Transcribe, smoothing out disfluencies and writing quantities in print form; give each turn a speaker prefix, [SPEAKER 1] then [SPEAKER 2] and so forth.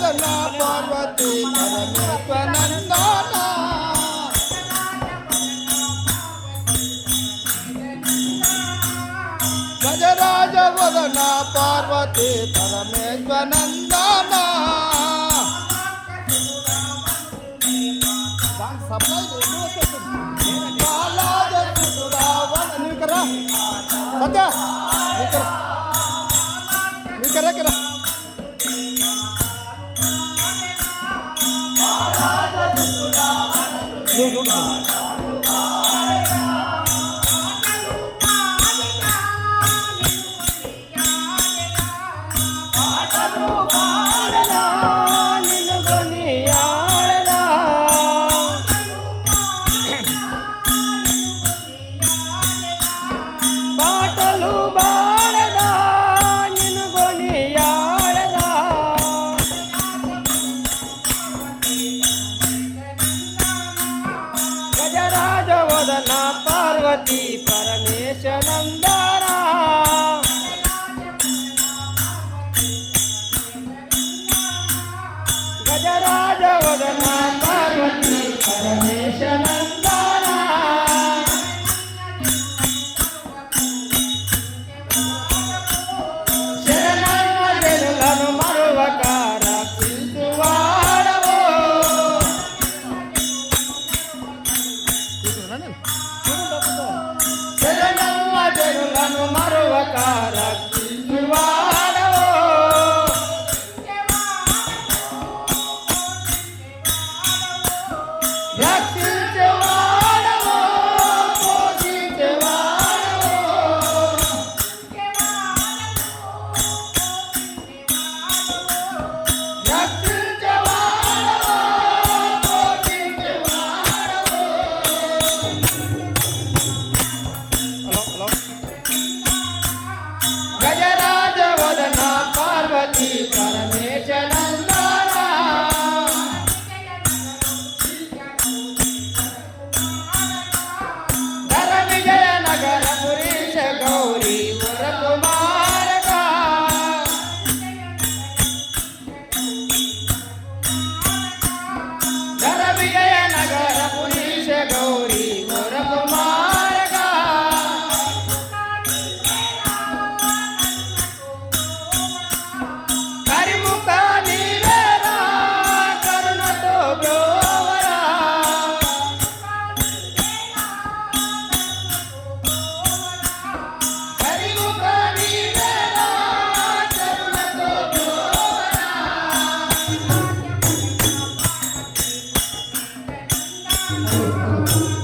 [SPEAKER 1] वदना पार्वती परमेश्वर नंदना गजराज वदना पार्वती परमेश्वर नंदना सत्या करा वदना पार्वती परमेश्वर नंदना गजराज वदना पार्वती परमेश्वर नंदना शरणन्न जनुలను మరువకార పిలుచువాడవో శరణన్న జనులను మరువకార పిలుచువాడవో రక్షించేవాడవో పోషించేవాడవో రక్షించేవాడవో పోషించేవాడవో गजराज वदना पार्वती परमेश्वर नंदना धर विजय नगर पुरीश गौरी वर कुमार का धर विजय नगर पुरीश गौरी वर कुमार का Thank you.